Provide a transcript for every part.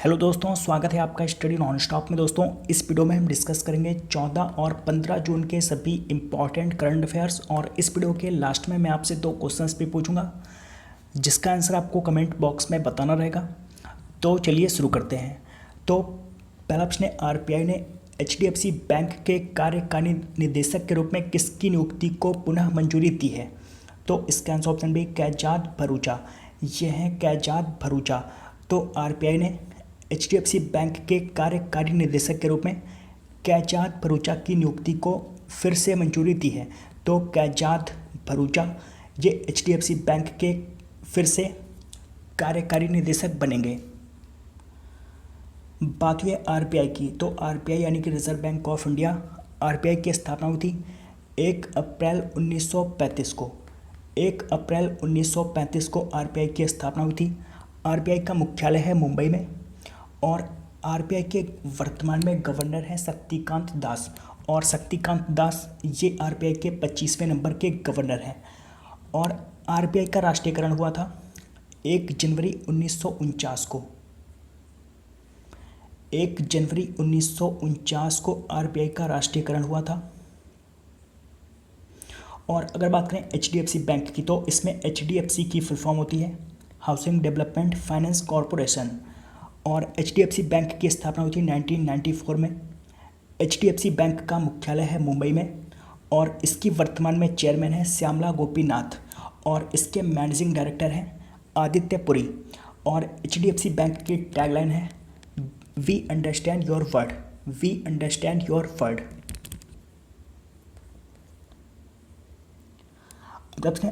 Hello दोस्तों, स्वागत है आपका स्टडी नॉन स्टॉप में। दोस्तों, इस वीडियो में हम डिस्कस करेंगे 14 और 15 जून के सभी इंपॉर्टेंट करंट अफेयर्स। और इस वीडियो के लास्ट में मैं आपसे 2 क्वेश्चंस भी पूछूंगा जिसका आंसर आपको कमेंट बॉक्स में बताना रहेगा। तो चलिए शुरू करते हैं। तो पहला प्रश्न है, आरबीआई ने एचडीएफसी बैंक के कार्यकारी निदेशक के रूप में किसकी नियुक्ति को पुनः मंजूरी दी है? तो इसका आंसर ऑप्शन बी कैजात भरूचा। ये हैं कैजात भरूचा। तो आरबीआई ने एचडीएफसी बैंक के कार्यकारी निदेशक के रूप में कैजात भरूचा की नियुक्ति को फिर से मंजूरी दी है। तो कैजात भरूचा ये एचडीएफसी बैंक के फिर से कार्यकारी निदेशक बनेंगे। बात हुई है आरबीआई की। तो आरबीआई यानी कि reserve bank of India, RBI की स्थापना हुई थी 1 अप्रैल 1935 को। 1 अप्रैल 1935 को आरबीआई की स्थापना हुई थी। आरबीआई का मुख्यालय है मुंबई में और आरबीआई के वर्तमान में गवर्नर हैं शक्तिकांत दास। और शक्तिकांत दास ये आरबीआई के 25वें नंबर के गवर्नर हैं। और आरबीआई का राष्ट्रीयकरण हुआ था 1 जनवरी 1949 को। 1 जनवरी 1949 को आरबीआई का राष्ट्रीयकरण हुआ था। और अगर बात करें एचडीएफसी बैंक की, तो इसमें एचडीएफसी की फुल फॉर्म होती है हाउसिंग डेवलपमेंट फाइनेंस कॉरपोरेशन। और एचडीएफसी बैंक की स्थापना हुई थी 1994 में। एचडीएफसी बैंक का मुख्यालय है मुंबई में और इसकी वर्तमान में चेयरमैन है श्यामला गोपीनाथ और इसके मैनेजिंग डायरेक्टर हैं आदित्य पुरी। और एचडीएफसी बैंक की टैगलाइन है we understand your word. We understand your word.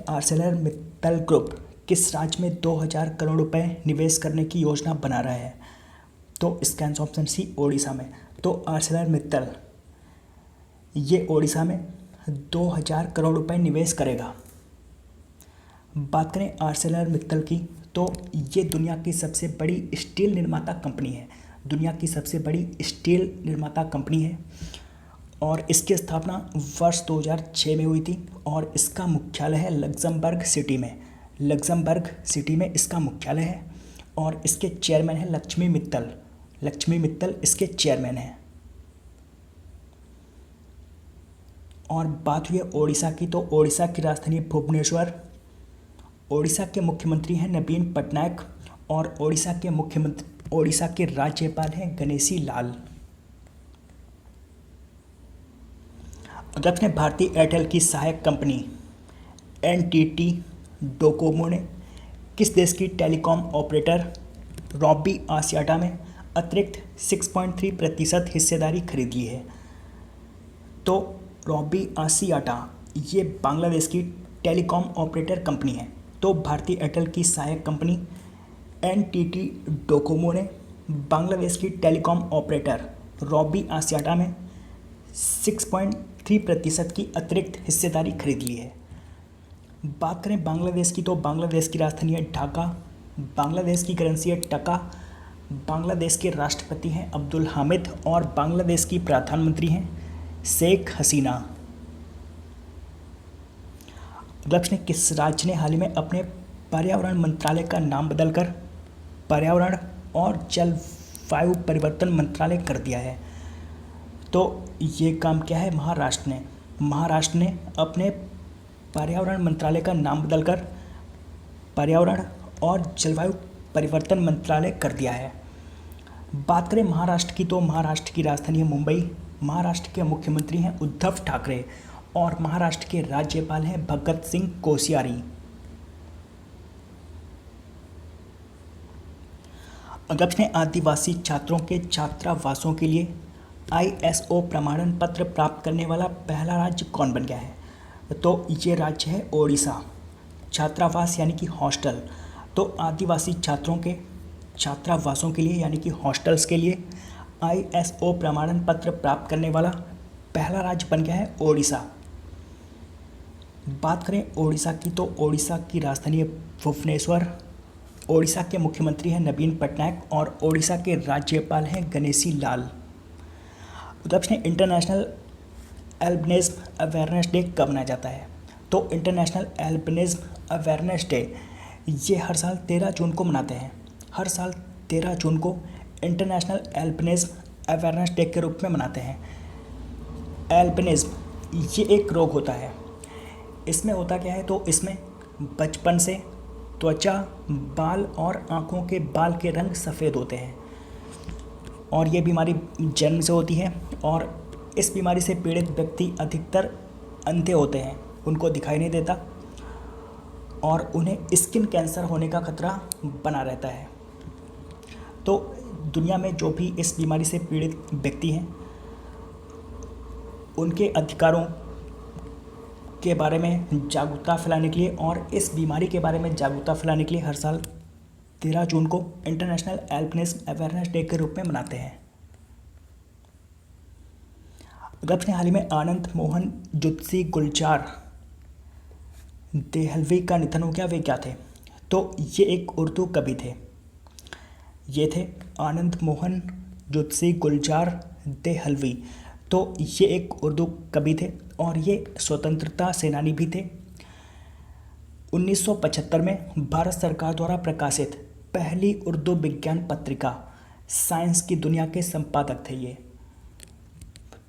Arcelor Mittal group किस राज्य में 2000 करोड़ रुपए निवेश करने की योजना बना रहा है? तो इसका आंसर ऑप्शन सी ओडिशा में। तो आर्सेलर मित्तल ये ओडिशा में 2000 करोड़ रुपए निवेश करेगा। बात करें आर्सेलर मित्तल की, तो ये दुनिया की सबसे बड़ी स्टील निर्माता कंपनी है। दुनिया की सबसे बड़ी स्टील निर्माता कंपनी है और इसकी स्थापना वर्ष 2006 में हुई थी और इसका मुख्यालय है लग्जमबर्ग सिटी में। लग्जमबर्ग सिटी में इसका मुख्यालय है और इसके चेयरमैन है लक्ष्मी मित्तल। लक्ष्मी मित्तल इसके चेयरमैन हैं। और बात हुई है ओडिशा की, तो ओडिशा की राजधानी भुवनेश्वर। ओडिशा के मुख्यमंत्री हैं नवीन पटनायक और ओडिशा के राज्यपाल हैं गणेशी लाल। अध्यक्ष ने भारतीय एयरटेल की सहायक कंपनी एनटीटी डोकोमो ने किस देश की टेलीकॉम ऑपरेटर रॉबी आसियाटा में अतिरिक्त 6.3% हिस्सेदारी खरीद ली है? तो रॉबी आसियाटा ये बांग्लादेश की टेलीकॉम ऑपरेटर कंपनी है। तो भारतीय एयरटेल की सहायक कंपनी एनटीटी डोकोमो ने बांग्लादेश की टेलीकॉम ऑपरेटर रॉबी आसियाटा में 6.3% की अतिरिक्त हिस्सेदारी खरीद ली है। बात करें बांग्लादेश की, तो बांग्लादेश की राजधानी है ढाका। बांग्लादेश की करेंसी है टका। बांग्लादेश के राष्ट्रपति हैं अब्दुल हामिद और बांग्लादेश की प्रधानमंत्री हैं शेख हसीना। अध्यक्ष ने किस राज्य ने हाल ही में अपने पर्यावरण मंत्रालय का नाम बदलकर पर्यावरण और जलवायु परिवर्तन मंत्रालय कर दिया है? तो ये काम क्या है? महाराष्ट्र ने। महाराष्ट्र ने अपने पर्यावरण मंत्रालय का नाम बदलकर पर्यावरण और जलवायु परिवर्तन मंत्रालय कर दिया है। बात करें महाराष्ट्र की, तो महाराष्ट्र की राजधानी है मुंबई। महाराष्ट्र के मुख्यमंत्री हैं उद्धव ठाकरे और महाराष्ट्र के राज्यपाल हैं भगत सिंह कोश्यारी। अध्यक्ष ने आदिवासी छात्रों के छात्रावासों के लिए आईएसओ प्रमाणन पत्र प्राप्त करने वाला पहला राज्य कौन बन गया है? तो ये राज्य है ओडिशा। छात्रावास यानी कि हॉस्टल। तो आदिवासी छात्रों के छात्रावासों के लिए यानी कि हॉस्टल्स के लिए आईएसओ प्रमाणन पत्र प्राप्त करने वाला पहला राज्य बन गया है ओडिशा। बात करें ओडिशा की, तो ओडिशा की राजधानी है भुवनेश्वर। ओडिशा के मुख्यमंत्री हैं नवीन पटनायक और ओडिशा के राज्यपाल हैं गणेशी लाल। अध्यक्ष ने इंटरनेशनल एल्बिनिज्म अवेयरनेस डे कब मनाया जाता है? तो इंटरनेशनल एल्बिनिज्म अवेयरनेस डे ये हर साल 13 जून को मनाते हैं। हर साल 13 जून को इंटरनेशनल एल्बिनिज्म अवेयरनेस डे के रूप में मनाते हैं। एल्बिनिज्म ये एक रोग होता है। इसमें होता क्या है, तो इसमें बचपन से त्वचा, बाल और आँखों के बाल के रंग सफ़ेद होते हैं और ये बीमारी जन्म से होती है। और इस बीमारी से पीड़ित व्यक्ति अधिकतर अंधे होते हैं, उनको दिखाई नहीं देता और उन्हें स्किन कैंसर होने का खतरा बना रहता है। तो दुनिया में जो भी इस बीमारी से पीड़ित व्यक्ति हैं, उनके अधिकारों के बारे में जागरूकता फैलाने के लिए और इस बीमारी के बारे में जागरूकता फैलाने के लिए हर साल 13 जून को इंटरनेशनल एल्बिनिज्म अवेयरनेस डे के रूप में मनाते हैं। अपने हाल ही में आनंद मोहन जुत्सी गुलजार देहलवी का निधन हो गया। वे क्या थे, तो ये एक उर्दू कवि थे। ये थे आनंद मोहन जुत्सी गुलजार देहलवी। तो ये एक उर्दू कवि थे और ये स्वतंत्रता सेनानी भी थे। 1975 में भारत सरकार द्वारा प्रकाशित पहली उर्दू विज्ञान पत्रिका साइंस की दुनिया के संपादक थे ये।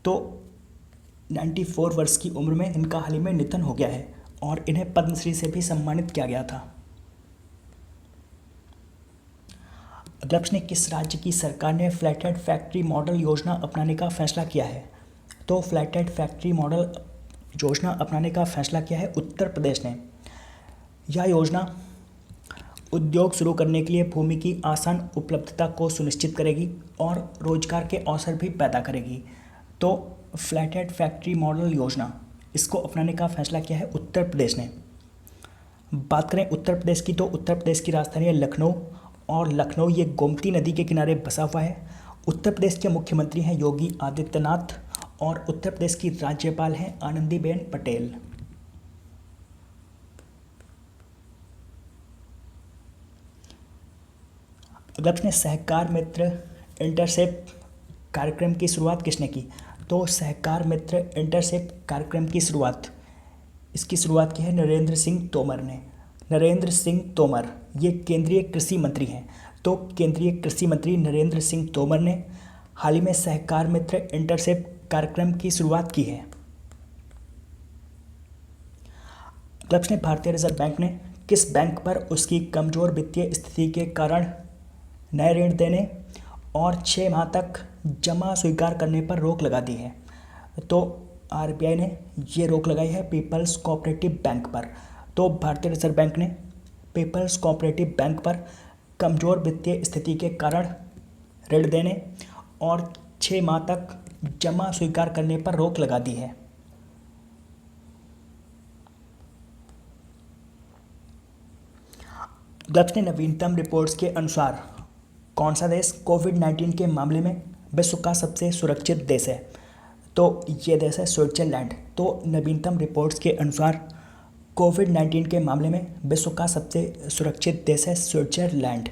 तो 94 वर्ष की उम्र में इनका हाल ही में निधन हो गया है और इन्हें पद्मश्री से भी सम्मानित किया गया था। अगला प्रश्न, किस राज्य की सरकार ने फ्लैट फैक्ट्री मॉडल योजना अपनाने का फैसला किया है? तो फ्लैट फैक्ट्री मॉडल योजना अपनाने का फैसला किया है उत्तर प्रदेश ने। यह योजना उद्योग शुरू करने के लिए भूमि की आसान उपलब्धता को सुनिश्चित करेगी और रोजगार के अवसर भी पैदा करेगी। तो फ्लैट फैक्ट्री मॉडल योजना, इसको अपनाने का फैसला किया है उत्तर प्रदेश ने। बात करें उत्तर प्रदेश की, तो उत्तर प्रदेश की राजधानी है लखनऊ और लखनऊ ये गोमती नदी के किनारे बसा हुआ है। उत्तर प्रदेश के मुख्यमंत्री हैं योगी आदित्यनाथ और उत्तर प्रदेश की राज्यपाल हैं आनंदीबेन पटेल। अगला प्रश्न, सहकार मित्र इंटर्नशिप कार्यक्रम की शुरुआत किसने की? तो सहकार मित्र इंटर्नशिप कार्यक्रम की शुरुआत, इसकी शुरुआत की है नरेंद्र सिंह तोमर ने। नरेंद्र सिंह तोमर ये केंद्रीय कृषि मंत्री हैं। तो केंद्रीय कृषि मंत्री नरेंद्र सिंह तोमर ने हाल ही में सहकार मित्र इंटर्नशिप कार्यक्रम की शुरुआत की है। अगला प्रश्न, भारतीय रिजर्व बैंक ने किस बैंक पर उसकी कमजोर वित्तीय स्थिति के कारण नए ऋण देने और 6 माह तक जमा स्वीकार करने पर रोक लगा दी है? तो आरबीआई ने ये रोक लगाई है पीपल्स कोऑपरेटिव बैंक पर। तो भारतीय रिजर्व बैंक ने पीपल्स कोऑपरेटिव बैंक पर कमज़ोर वित्तीय स्थिति के कारण ऋण देने और 6 माह तक जमा स्वीकार करने पर रोक लगा दी है। गल्फ ने नवीनतम रिपोर्ट्स के अनुसार कौन सा देश कोविड-19 के मामले में विश्व का सबसे सुरक्षित देश है? तो ये देश है स्विट्जरलैंड। तो नवीनतम रिपोर्ट्स के अनुसार कोविड-19 के मामले में विश्व का सबसे सुरक्षित देश है स्विट्जरलैंड।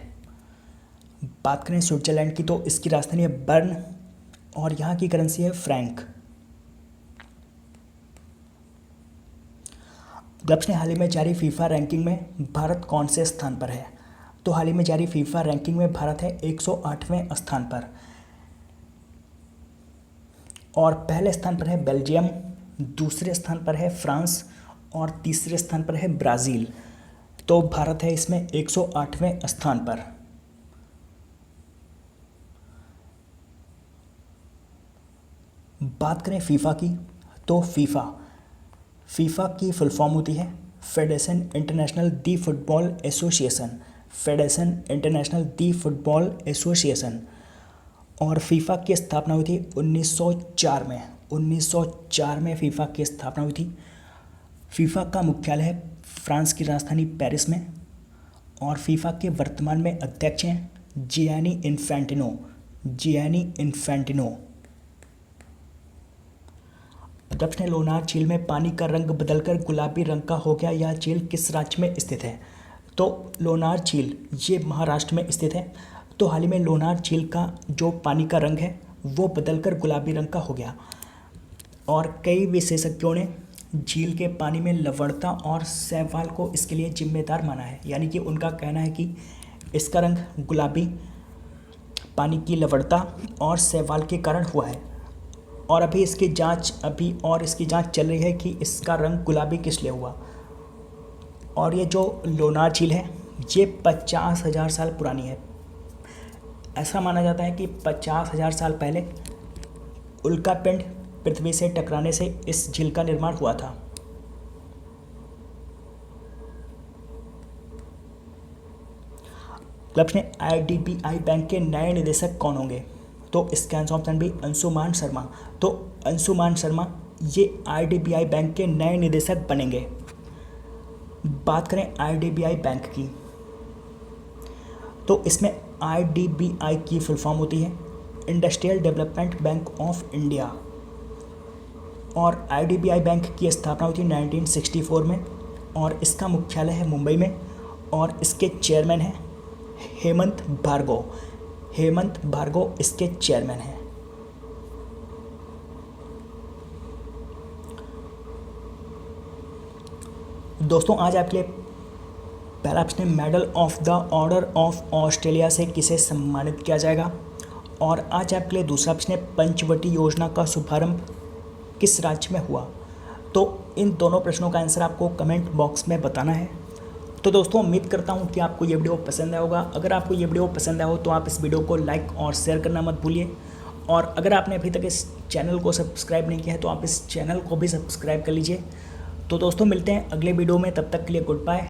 बात करें स्विट्जरलैंड की, तो इसकी राजधानी है बर्न और यहाँ की करेंसी है फ्रैंक। गल्फ ने हाल ही में जारी फीफा रैंकिंग में भारत कौन से स्थान पर है? तो हाल ही में जारी फीफा रैंकिंग में भारत है 108वें स्थान पर और पहले स्थान पर है बेल्जियम, दूसरे स्थान पर है फ्रांस और तीसरे स्थान पर है ब्राज़ील। तो भारत है इसमें 108वें स्थान पर। बात करें फीफा की, तो फीफा की फुल फॉर्म होती है फेडरेशन इंटरनेशनल दी फुटबॉल एसोसिएशन। फेडरेशन इंटरनेशनल दी फुटबॉल एसोसिएशन और फीफा की स्थापना हुई थी 1904 में। 1904 में फीफा की स्थापना हुई थी। फीफा का मुख्यालय है फ्रांस की राजधानी पेरिस में और फीफा के वर्तमान में अध्यक्ष हैं जियानी इन्फैंटिनो। अध्यक्ष ने लोनार झील में पानी का रंग बदलकर गुलाबी रंग का हो गया। यह झील किस राज्य में स्थित है? तो लोनार झील ये महाराष्ट्र में स्थित है। तो हाल ही में लोनार झील का जो पानी का रंग है वो बदलकर गुलाबी रंग का हो गया और कई विशेषज्ञों ने झील के पानी में लवणता और शैवाल को इसके लिए जिम्मेदार माना है। यानी कि उनका कहना है कि इसका रंग गुलाबी पानी की लवणता और शैवाल के कारण हुआ है। और अभी इसकी जांच चल रही है कि इसका रंग गुलाबी किस लिए हुआ। और ये जो लोनार झील है ये 50,000 साल पुरानी है। ऐसा माना जाता है कि 50,000 साल पहले उल्कापिंड पृथ्वी से टकराने से इस झील का निर्माण हुआ था। प्रश्न, IDBI बैंक के नए निदेशक कौन होंगे? तो इसका answer option B Anshuman Sharma. तो अंशुमान शर्मा ये IDBI बैंक के नए निदेशक बनेंगे। बात करें IDBI बैंक की तो इसमें IDBI की फुल फॉर्म होती है industrial development bank of India. और IDBI बैंक की स्थापना हुई थी 1964 में और इसका मुख्यालय है मुंबई में। और इसके चेयरमैन हैं हेमंत भार्गव इसके चेयरमैन हैं। दोस्तों आज आपके लिए पहला प्रश्न, medal of the order of Australia से किसे सम्मानित किया जाएगा। और आज आपके लिए दूसरा प्रश्न, पंचवटी योजना का शुभारंभ किस राज्य में हुआ। तो इन दोनों प्रश्नों का आंसर आपको कमेंट बॉक्स में बताना है। तो दोस्तों उम्मीद करता हूँ कि आपको ये वीडियो पसंद आया होगा। अगर आपको ये वीडियो पसंद आया हो तो आप इस वीडियो को लाइक और शेयर करना मत भूलिए। और अगर आपने अभी तक इस चैनल को सब्सक्राइब नहीं किया है तो आप इस चैनल को भी सब्सक्राइब कर लीजिए। तो दोस्तों मिलते हैं अगले वीडियो में, तब तक के लिए गुड बाय।